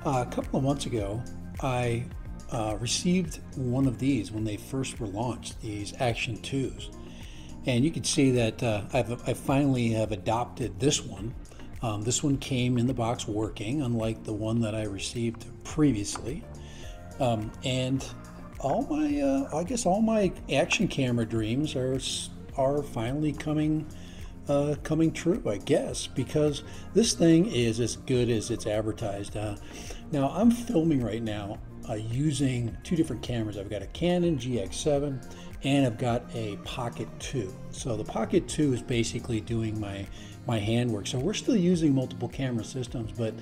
A couple of months ago, I received one of these when they first were launched, these Action 2s. And you can see that I finally have adopted this one. This one came in the box working, unlike the one that I received previously. And all my, I guess all my action camera dreams are finally coming true, I guess, because this thing is as good as it's advertised. Now I'm filming right now using two different cameras. I've got a Canon GX7 and I've got a Pocket 2. So the Pocket 2 is basically doing my handwork. So we're still using multiple camera systems, but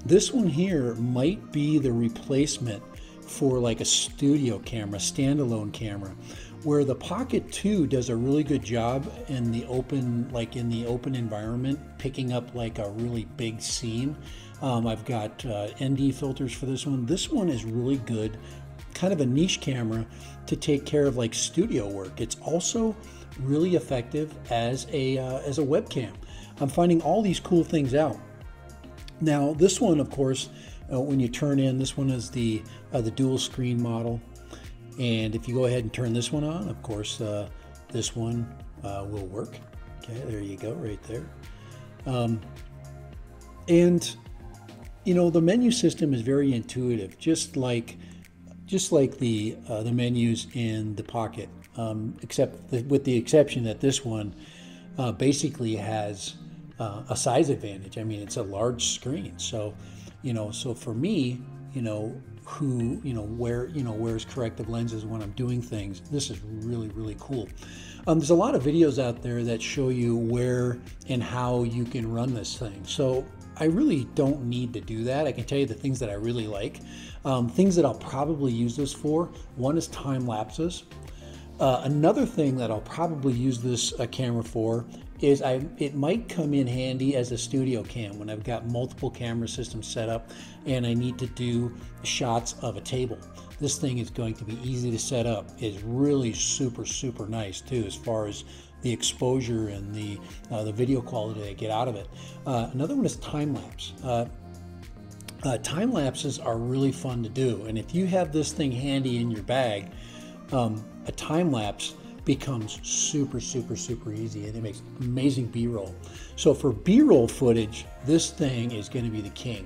this one here might be the replacement for like a studio camera, standalone camera, where the Pocket 2 does a really good job in the open, like in the open environment, picking up like a really big scene. I've got ND filters for this one. This one is really good, kind of a niche camera to take care of like studio work. It's also really effective as a webcam. I'm finding all these cool things out. Now this one, of course, when you turn in, this one is the dual screen model. And if you go ahead and turn this one on, of course, this one will work. Okay, there you go, right there. And you know, the menu system is very intuitive, just like the menus in the Pocket, except with the exception that this one basically has a size advantage. I mean, it's a large screen, so so for me, who wears corrective lenses when I'm doing things, this is really cool. There's a lot of videos out there that show you where and how you can run this thing, so I really don't need to do that. I can tell you the things that I really like. Things that I'll probably use this for, one is time lapses. Another thing that I'll probably use this camera for is it might come in handy as a studio cam when I've got multiple camera systems set up and I need to do shots of a table. This thing is going to be easy to set up. It's really super nice too, as far as the exposure and the video quality I get out of it. Another one is time lapse. Time lapses are really fun to do, and if you have this thing handy in your bag, a time lapse becomes super easy, and it makes amazing B-roll. So for B-roll footage, this thing is going to be the king.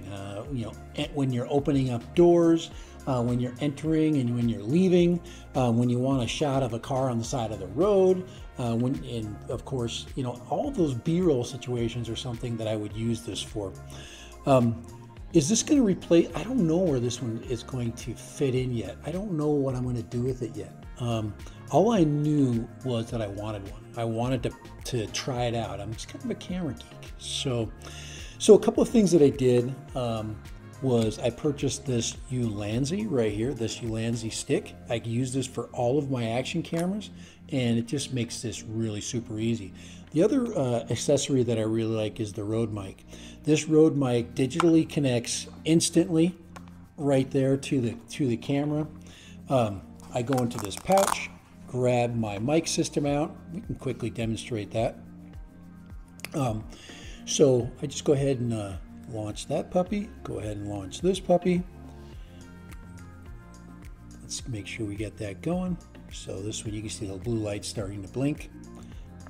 When you're opening up doors, when you're entering and when you're leaving, when you want a shot of a car on the side of the road, and of course, all of those B-roll situations are something that I would use this for. Is this going to replace? I don't know where this one is going to fit in yet. I don't know what I'm going to do with it yet. All I knew was that I wanted one. I wanted to try it out. I'm just kind of a camera geek. So a couple of things that I did was I purchased this Ulanzi right here, this Ulanzi stick. I use this for all of my action cameras, and it just makes this really super easy. The other accessory that I really like is the Rode mic. This Rode mic digitally connects instantly right there to the camera. I go into this pouch, grab my mic system out. We can quickly demonstrate that. So I just go ahead and launch that puppy. Go ahead and launch this puppy. Let's make sure we get that going. So this one, you can see the blue light starting to blink.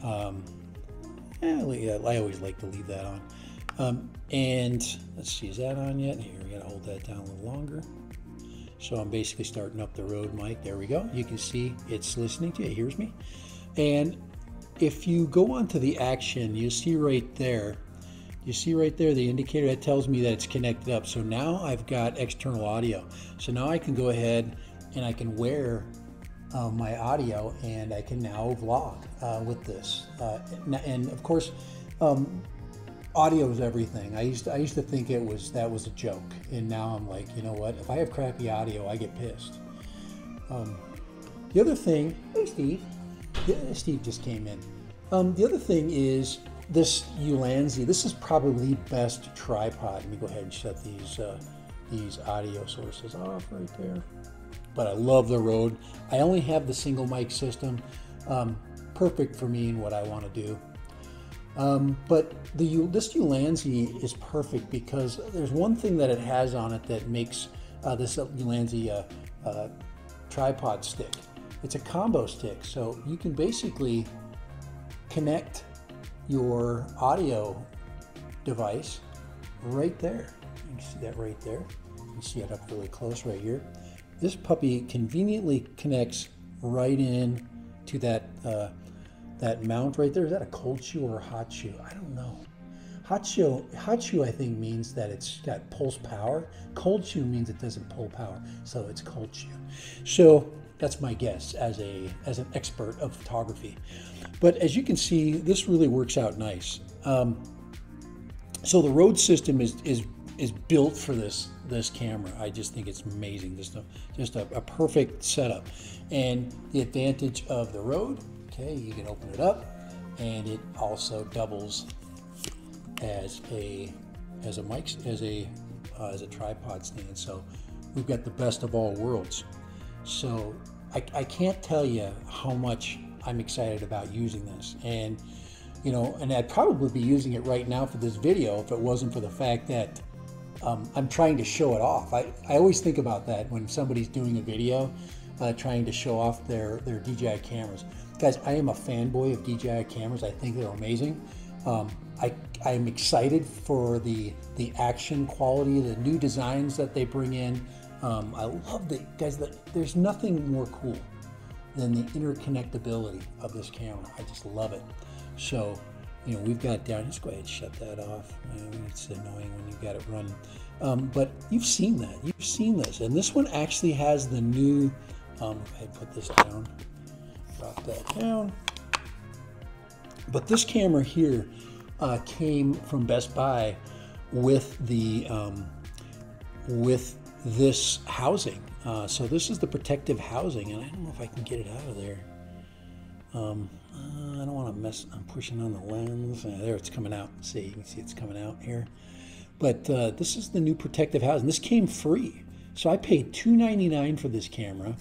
I always like to leave that on. And let's see, is that on yet? Here, we gotta hold that down a little longer. So I'm basically starting up the Rode mic. There we go. You can see it's listening to you, it hears me. And if you go onto the action, you see right there the indicator that tells me that it's connected up. So now I've got external audio. So now I can go ahead and I can wear my audio, and I can now vlog with this. And of course, audio is everything. I used to think that was a joke, and now I'm like, you know what? If I have crappy audio, I get pissed. The other thing, hey Steve, Steve just came in. The other thing is this Ulanzi. This is probably the best tripod. Let me go ahead and shut these audio sources off right there. But I love the Rode. I only have the single mic system. Perfect for me and what I want to do. But this Ulanzi is perfect because there's one thing that it has on it that makes this Ulanzi tripod stick. It's a combo stick, so you can basically connect your audio device right there. You can see that right there. You can see it up really close right here. This puppy conveniently connects right in to that that mount right there. Is that a cold shoe or a hot shoe? I don't know. Hot shoe I think means that it's got pulse power. Cold shoe means it doesn't pull power, so it's cold shoe. So that's my guess as an expert of photography. But as you can see, this really works out nice. So the Rode system is built for this camera. I just think it's amazing. Just a perfect setup. And the advantage of the Rode, okay, you can open it up, and it also doubles as a tripod stand. So we've got the best of all worlds. So I can't tell you how much I'm excited about using this. And you know, and I'd probably be using it right now for this video if it wasn't for the fact that I'm trying to show it off. I always think about that when somebody's doing a video, trying to show off their DJI cameras. Guys, I am a fanboy of DJI cameras. I think they're amazing. I'm excited for the action quality, the new designs that they bring in. I love the guys. There's nothing more cool than the interconnectability of this camera. I just love it. So, you know, we've got down. Just go ahead and shut that off. It's annoying when you've got it running. But you've seen that. You've seen this, and this one actually has the new. Go ahead and put this down. Drop that down. But this camera here came from Best Buy with the with this housing. So this is the protective housing, and I don't know if I can get it out of there. I don't want to mess. I'm pushing on the lens. There, it's coming out. See, you can see it's coming out here. But this is the new protective housing. This came free, so I paid $2.99 for this camera,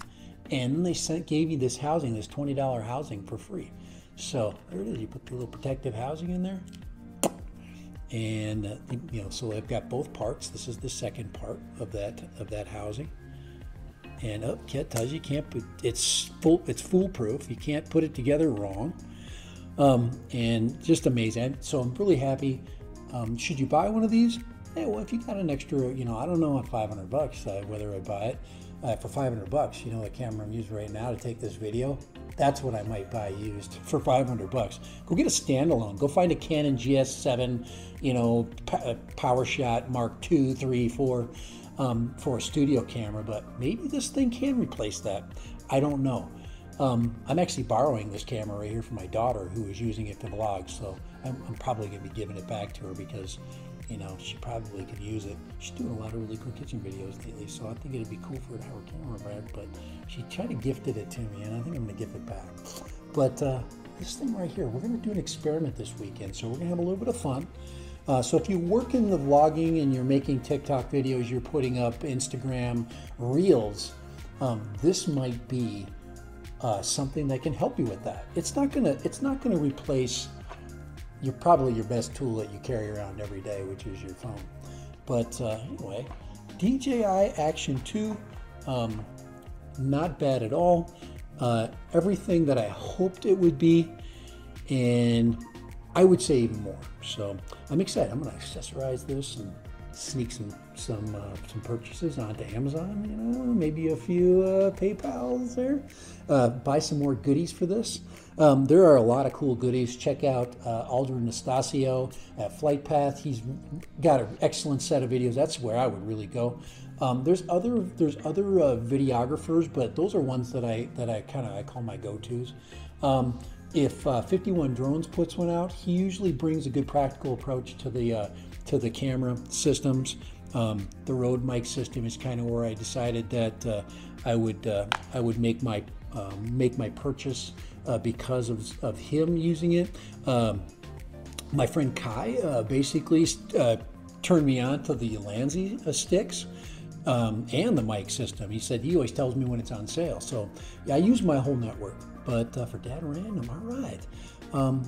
and then they gave you this housing, this $20 housing for free. So there it is. You put the little protective housing in there, and you know. So I've got both parts. This is the second part of that housing. And Kat tells you can't put it's foolproof. You can't put it together wrong. And just amazing. So I'm really happy. Should you buy one of these? Hey, well, if you got an extra, you know, I don't know, at $500, whether I buy it for $500. You know, the camera I'm using right now to take this video, that's what I might buy used for $500. Go get a standalone. Go find a Canon GS7, you know, PowerShot Mark II, 3, 4. For a studio camera, but maybe this thing can replace that. I don't know. I'm actually borrowing this camera right here from my daughter, who is using it to vlog, so I'm probably going to be giving it back to her because, you know, she probably could use it. She's doing a lot of really cool kitchen videos lately, so I think it'd be cool for her to have her camera back, but she kind of gifted it to me, and I think I'm going to give it back. But this thing right here, we're going to do an experiment this weekend, so we're going to have a little bit of fun. So if you work in the vlogging and you're making TikTok videos, you're putting up Instagram Reels, this might be something that can help you with that. It's not gonna replace probably your best tool that you carry around every day, which is your phone. But anyway, DJI Action 2, not bad at all. Everything that I hoped it would be, and I would say even more. So I'm excited. I'm going to accessorize this and sneak some purchases onto Amazon. You know, maybe a few PayPals there. Buy some more goodies for this. There are a lot of cool goodies. Check out Aldrin Nastasio at Flight Path. He's got an excellent set of videos. That's where I would really go. There's other videographers, but those are ones that I call my go-tos. If 51 Drones puts one out, he usually brings a good practical approach to the camera systems. The Rode mic system is kind of where I decided that I would make my purchase because of him using it. My friend Kai basically turned me on to the Ulanzi sticks. And the mic system. He said he always tells me when it's on sale. So yeah, I use my whole network. But for Dad Random, all right.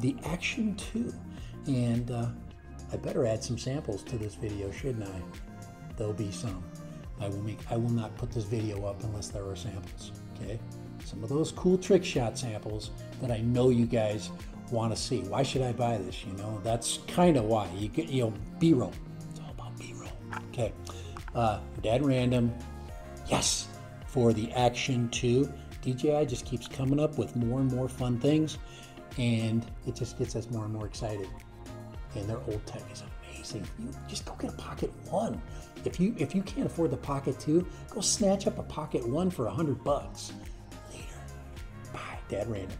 The Action 2. And I better add some samples to this video, shouldn't I? There'll be some. I will not put this video up unless there are samples, okay? Some of those cool trick shot samples that I know you guys want to see. Why should I buy this? You know, that's kind of why. You get, you know, B-roll. It's all about B-roll. Okay. Dad Random. Yes. For the Action 2. DJI just keeps coming up with more and more fun things, and it just gets us more and more excited. And their old tech is amazing. You just go get a Pocket 1. If you can't afford the Pocket 2, go snatch up a Pocket 1 for $100. Later. Bye. Dad Random.